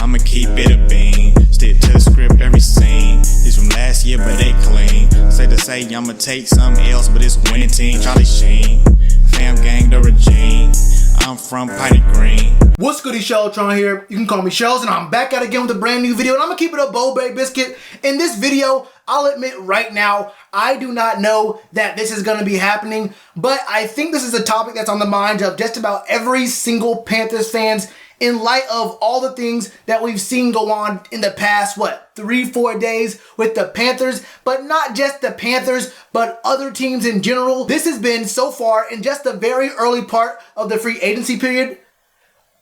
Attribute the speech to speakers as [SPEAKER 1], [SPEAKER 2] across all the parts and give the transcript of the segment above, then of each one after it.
[SPEAKER 1] I'ma keep it a bean. Stick to the script, every scene. This from last year, but they clean. Say to say, I'ma take something else, but it's winning team. Charlie Sheen, fam gang, the regime. I'm from Potty Green.
[SPEAKER 2] What's goody, Shellitronnn here. You can call me Shells, and I'm back at it again with a brand new video, and I'm gonna keep it a Bo-Bay biscuit. In this video, I'll admit right now, I do not know that this is gonna be happening, but I think this is a topic that's on the minds of just about every single Panthers fans in light of all the things that we've seen go on in the past, 3-4 days with the Panthers, but not just the Panthers, but other teams in general. This has been, so far, in just the very early part of the free agency period,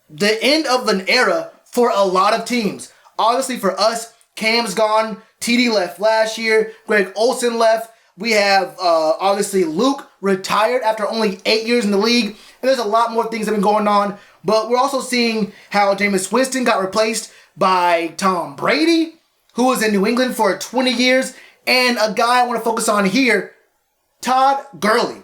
[SPEAKER 2] the end of an era for a lot of teams. Obviously for us, Cam's gone, TD left last year, Greg Olsen left. We have, obviously, Luke retired after only 8 years in the league, and there's a lot more things that have been going on. But we're also seeing how Jameis Winston got replaced by Tom Brady, who was in New England for 20 years. And a guy I want to focus on here, Todd Gurley,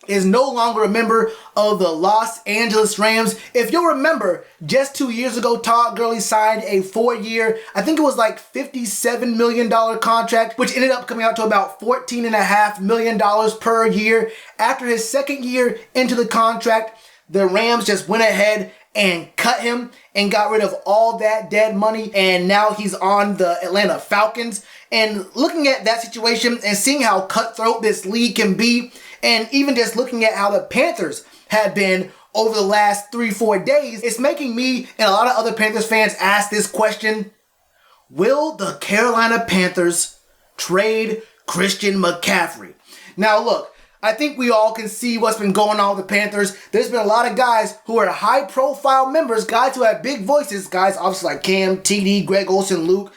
[SPEAKER 2] is no longer a member of the Los Angeles Rams. If you'll remember, just 2 years ago, Todd Gurley signed a 4-year, I think it was like $57 million contract, which ended up coming out to about $14.5 million per year. After his second year into the contract, the Rams just went ahead and cut him and got rid of all that dead money, and now he's on the Atlanta Falcons. And looking at that situation and seeing how cutthroat this league can be, and even just looking at how the Panthers have been over the last 3-4 days, it's making me and a lot of other Panthers fans ask this question: will the Carolina Panthers trade Christian McCaffrey? Now look, I think we all can see what's been going on with the Panthers. There's been a lot of guys who are high-profile members, guys who have big voices, guys obviously like Cam, TD, Greg Olsen, Luke.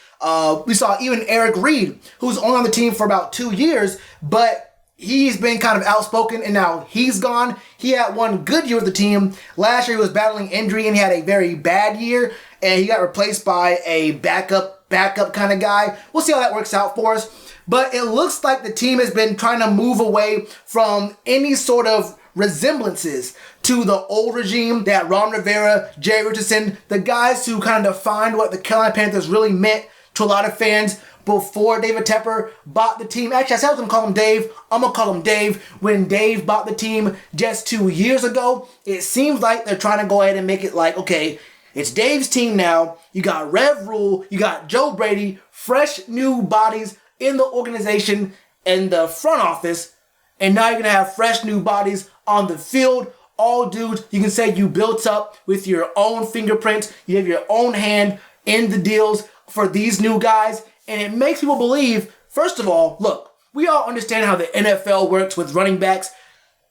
[SPEAKER 2] We saw even Eric Reed, who's only on the team for about 2 years, but he's been kind of outspoken, and now he's gone. He had one good year with the team. Last year he was battling injury, and he had a very bad year, and he got replaced by a backup kind of guy. We'll see how that works out for us. But it looks like the team has been trying to move away from any sort of resemblances to the old regime that Ron Rivera, Jerry Richardson, the guys who kind of defined what the Carolina Panthers really meant to a lot of fans before David Tepper bought the team. Actually, I said I was going to call him Dave. I'm going to call him Dave. When Dave bought the team just 2 years ago, it seems like they're trying to go ahead and make it like, okay, it's Dave's team now. You got Rev Rule. You got Joe Brady. Fresh new bodies in the organization and the front office, and now you're going to have fresh new bodies on the field. All dudes you can say you built up with your own fingerprints. You have your own hand in the deals for these new guys, and it makes people believe, first of all, look, we all understand how the NFL works with running backs.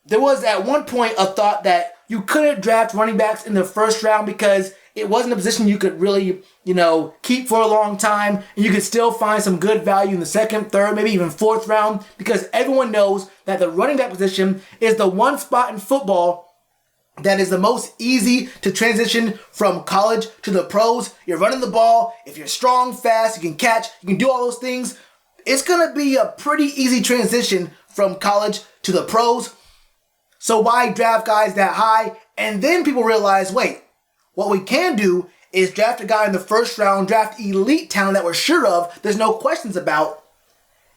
[SPEAKER 2] There was at one point a thought that you couldn't draft running backs in the first round because it wasn't a position you could really, keep for a long time, and you could still find some good value in the second, third, maybe even fourth round, because everyone knows that the running back position is the one spot in football that is the most easy to transition from college to the pros. You're running the ball. If you're strong, fast, you can catch, you can do all those things. It's going to be a pretty easy transition from college to the pros. So why draft guys that high? And then people realize, wait, what we can do is draft a guy in the first round, draft elite talent that we're sure of, there's no questions about,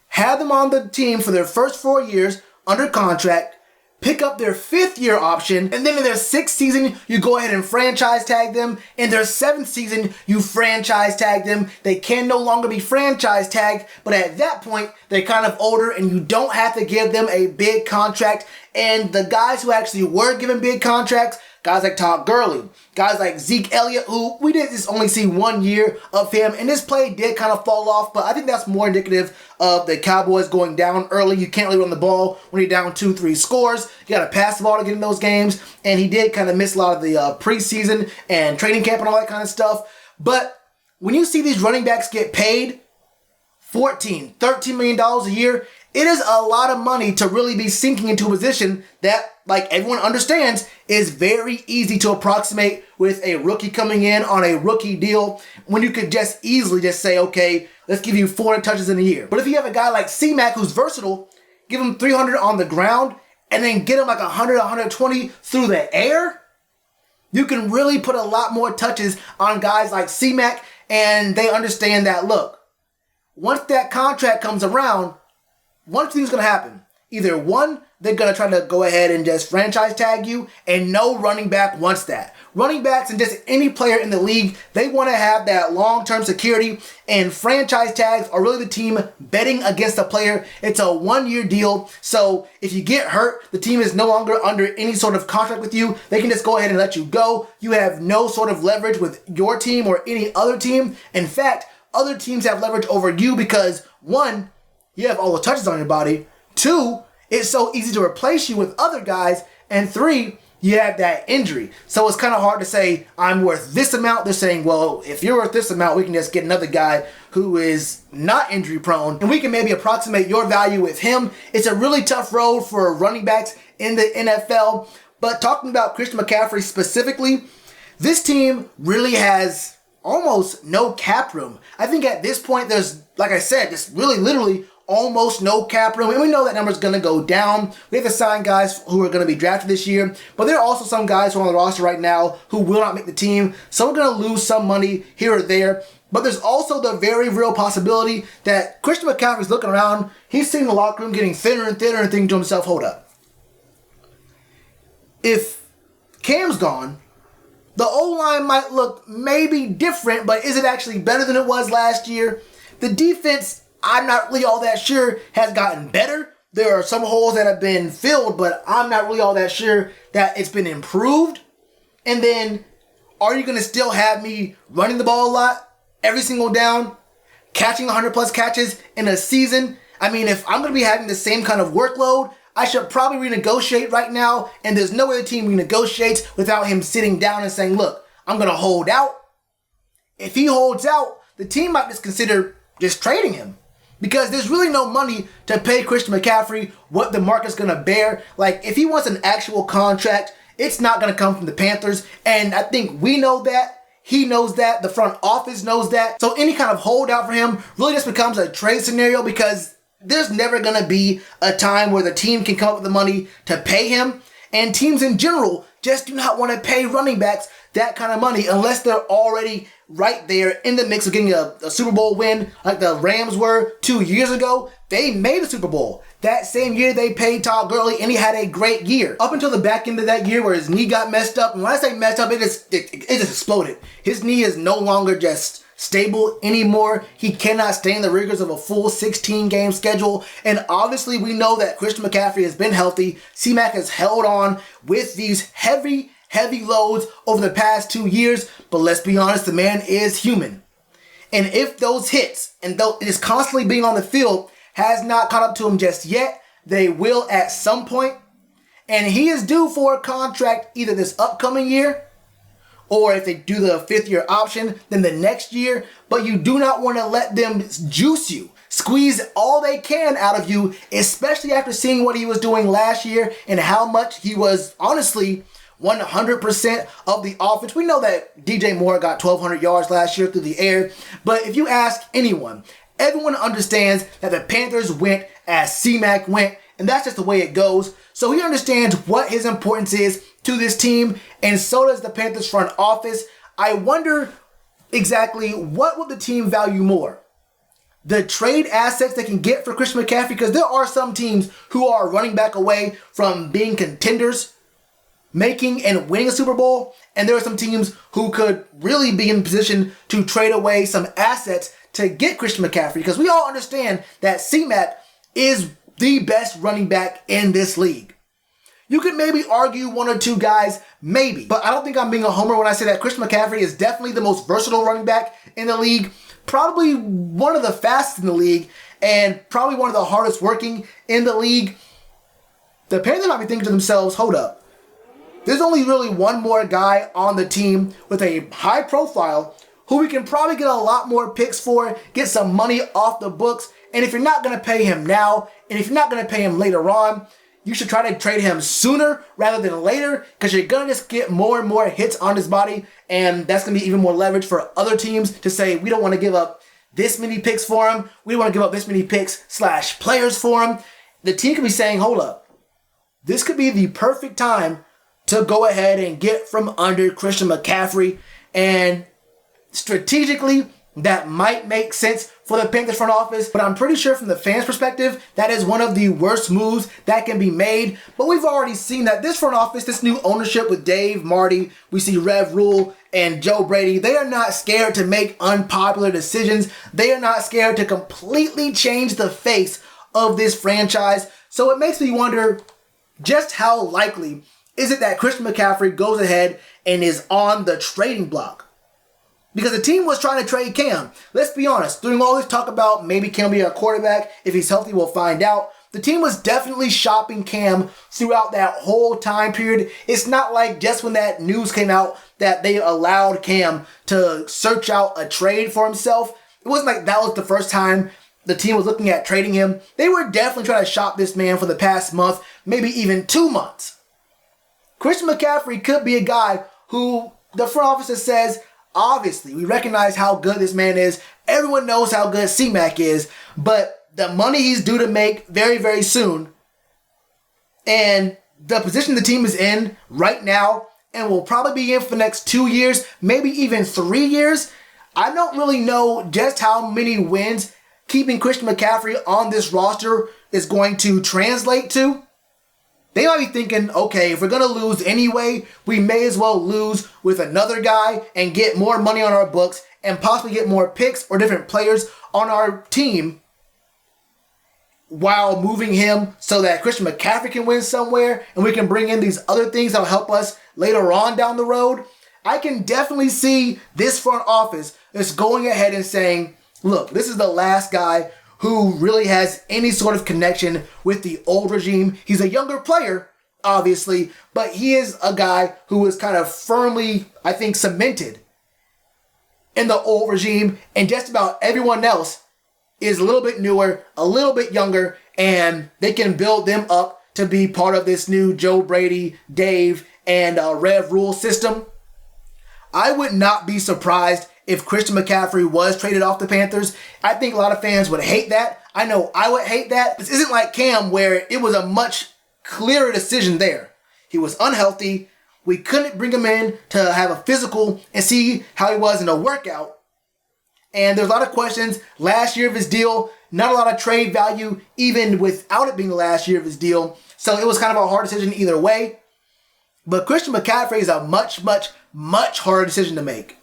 [SPEAKER 2] have them on the team for their first 4 years under contract, pick up their 5th year option, and then in their 6th season, you go ahead and franchise tag them. In their 7th season, you franchise tag them. They can no longer be franchise tagged, but at that point, they're kind of older and you don't have to give them a big contract. And the guys who actually were given big contracts, guys like Todd Gurley, guys like Zeke Elliott, who we did just only see 1 year of him, and this play did kind of fall off, but I think that's more indicative of the Cowboys going down early. You can't really run the ball when you're down 2-3 scores. You got to pass the ball to get in those games, and he did kind of miss a lot of the preseason and training camp and all that kind of stuff. But when you see these running backs get paid $14, $13 million a year, it is a lot of money to really be sinking into a position that, like everyone understands, is very easy to approximate with a rookie coming in on a rookie deal, when you could just easily just say, okay, let's give you 400 touches in a year. But if you have a guy like C-Mac who's versatile, give him 300 on the ground and then get him like 100, 120 through the air, You can really put a lot more touches on guys like C-Mac, and they understand that, look, once that contract comes around, one thing's going to happen. Either one, they're going to try to go ahead and just franchise tag you, and no running back wants that. Running backs and just any player in the league, they want to have that long-term security, and franchise tags are really the team betting against the player. It's a one-year deal, so if you get hurt, the team is no longer under any sort of contract with you. They can just go ahead and let you go. You have no sort of leverage with your team or any other team. In fact, other teams have leverage over you because, one, you have all the touches on your body. Two, it's so easy to replace you with other guys. And three, you have that injury. So it's kind of hard to say, I'm worth this amount. They're saying, well, if you're worth this amount, we can just get another guy who is not injury prone, and we can maybe approximate your value with him. It's a really tough road for running backs in the NFL. But talking about Christian McCaffrey specifically, this team really has almost no cap room. I think at this point, there's, like I said, just really literally almost no cap room, and we know that number's going to go down. We have to sign guys who are going to be drafted this year, but there are also some guys who are on the roster right now who will not make the team, so we're going to lose some money here or there. But there's also the very real possibility that Christian McCaffrey's looking around, he's sitting in the locker room getting thinner and thinner and thinking to himself, hold up. If Cam's gone, the O-line might look maybe different, but is it actually better than it was last year? The defense, I'm not really all that sure, has gotten better. There are some holes that have been filled, but I'm not really all that sure that it's been improved. And then, are you going to still have me running the ball a lot, every single down, catching 100 plus catches in a season? I mean, if I'm going to be having the same kind of workload, I should probably renegotiate right now, and there's no way the team renegotiates without him sitting down and saying, look, I'm going to hold out. If he holds out, the team might just consider just trading him. Because there's really no money to pay Christian McCaffrey what the market's going to bear. Like, if he wants an actual contract, it's not going to come from the Panthers. And I think we know that. He knows that. The front office knows that. So any kind of holdout for him really just becomes a trade scenario, because there's never going to be a time where the team can come up with the money to pay him. And teams in general just do not want to pay running backs that kind of money unless they're already right there in the mix of getting a Super Bowl win like the Rams were 2 years ago. They made the Super Bowl. That same year they paid Todd Gurley, and he had a great year. Up until the back end of that year where his knee got messed up. And when I say messed up, it just exploded. His knee is no longer just stable anymore. He cannot stay in the rigors of a full 16-game schedule. And obviously we know that Christian McCaffrey has been healthy. C-Mac has held on with these heavy loads over the past 2 years. But let's be honest, the man is human. And if those hits, and though it is constantly being on the field, has not caught up to him just yet, they will at some point. And he is due for a contract either this upcoming year, or if they do the 5th-year option, then the next year. But you do not want to let them juice you, squeeze all they can out of you, especially after seeing what he was doing last year and how much he was, honestly, 100% of the offense. We know that DJ Moore got 1,200 yards last year through the air. But if you ask anyone, everyone understands that the Panthers went as C-Mac went, and that's just the way it goes. So he understands what his importance is to this team, and so does the Panthers front office. I wonder exactly what would the team value more? The trade assets they can get for Christian McCaffrey, because there are some teams who are running back away from being contenders, making and winning a Super Bowl, and there are some teams who could really be in position to trade away some assets to get Christian McCaffrey, because we all understand that C-Mac is the best running back in this league. You could maybe argue one or two guys, maybe, but I don't think I'm being a homer when I say that Christian McCaffrey is definitely the most versatile running back in the league, probably one of the fastest in the league, and probably one of the hardest working in the league. The Panthers might be thinking to themselves, hold up, there's only really one more guy on the team with a high profile who we can probably get a lot more picks for, get some money off the books, and if you're not going to pay him now, and if you're not going to pay him later on, you should try to trade him sooner rather than later, because you're going to just get more and more hits on his body, and that's going to be even more leverage for other teams to say, we don't want to give up this many picks for him, we don't want to give up this many picks / players for him. The team could be saying, hold up, this could be the perfect time to go ahead and get from under Christian McCaffrey. And strategically, that might make sense for the Panthers front office, but I'm pretty sure from the fans' perspective, that is one of the worst moves that can be made. But we've already seen that this front office, this new ownership with Dave, Marty, we see Rev Rule and Joe Brady, they are not scared to make unpopular decisions. They are not scared to completely change the face of this franchise. So it makes me wonder just how likely is it that Christian McCaffrey goes ahead and is on the trading block? Because the team was trying to trade Cam. Let's be honest, during all this talk about maybe Cam will be a quarterback, if he's healthy, we'll find out. The team was definitely shopping Cam throughout that whole time period. It's not like just when that news came out that they allowed Cam to search out a trade for himself. It wasn't like that was the first time the team was looking at trading him. They were definitely trying to shop this man for the past month, maybe even 2 months. Christian McCaffrey could be a guy who the front office says, obviously, we recognize how good this man is. Everyone knows how good C-Mac is, but the money he's due to make very, very soon, and the position the team is in right now, and will probably be in for the next 2 years, maybe even 3 years, I don't really know just how many wins keeping Christian McCaffrey on this roster is going to translate to. They might be thinking, okay, if we're going to lose anyway, we may as well lose with another guy and get more money on our books and possibly get more picks or different players on our team while moving him so that Christian McCaffrey can win somewhere and we can bring in these other things that will help us later on down the road. I can definitely see this front office is going ahead and saying, look, this is the last guy who really has any sort of connection with the old regime. He's a younger player, obviously, but he is a guy who is kind of firmly, I think, cemented in the old regime, and just about everyone else is a little bit newer, a little bit younger, and they can build them up to be part of this new Joe Brady, Dave, and Rev Rule system. I would not be surprised if Christian McCaffrey was traded off the Panthers. I think a lot of fans would hate that. I know I would hate that. This isn't like Cam where it was a much clearer decision there. He was unhealthy. We couldn't bring him in to have a physical and see how he was in a workout. And there's a lot of questions. Last year of his deal, not a lot of trade value even without it being the last year of his deal. So it was kind of a hard decision either way. But Christian McCaffrey is a much, much, much harder decision to make.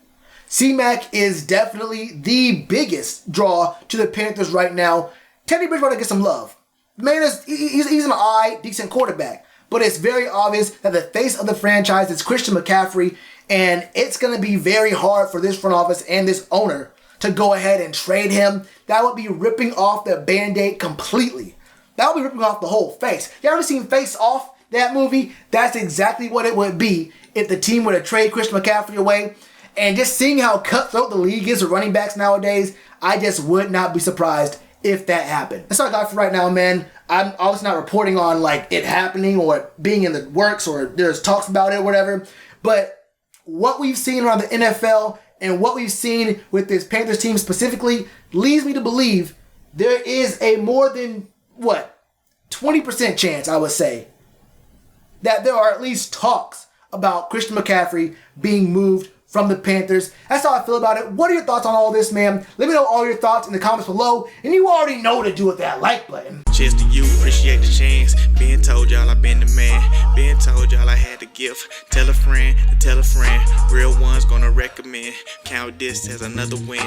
[SPEAKER 2] C-Mac is definitely the biggest draw to the Panthers right now. Teddy Bridgewater gets some love. Man, he's an decent quarterback. But it's very obvious that the face of the franchise is Christian McCaffrey. And it's going to be very hard for this front office and this owner to go ahead and trade him. That would be ripping off the Band-Aid completely. That would be ripping off the whole face. You ever seen Face Off, that movie? That's exactly what it would be if the team were to trade Christian McCaffrey away. And just seeing how cutthroat the league is with running backs nowadays, I just would not be surprised if that happened. That's all I got for right now, man. I'm obviously not reporting on like it happening or being in the works or there's talks about it or whatever. But what we've seen around the NFL and what we've seen with this Panthers team specifically leads me to believe there is a more than, 20% chance, I would say, that there are at least talks about Christian McCaffrey being moved from the Panthers. That's how I feel about it. What are your thoughts on all this, man? Let me know all your thoughts in the comments below. And you already know what to do with that like button.
[SPEAKER 1] Cheers to you, appreciate the chance. Been told y'all I been the man. Been told y'all I had the gift. Tell a friend to tell a friend. Real ones gonna recommend. Count this as another win.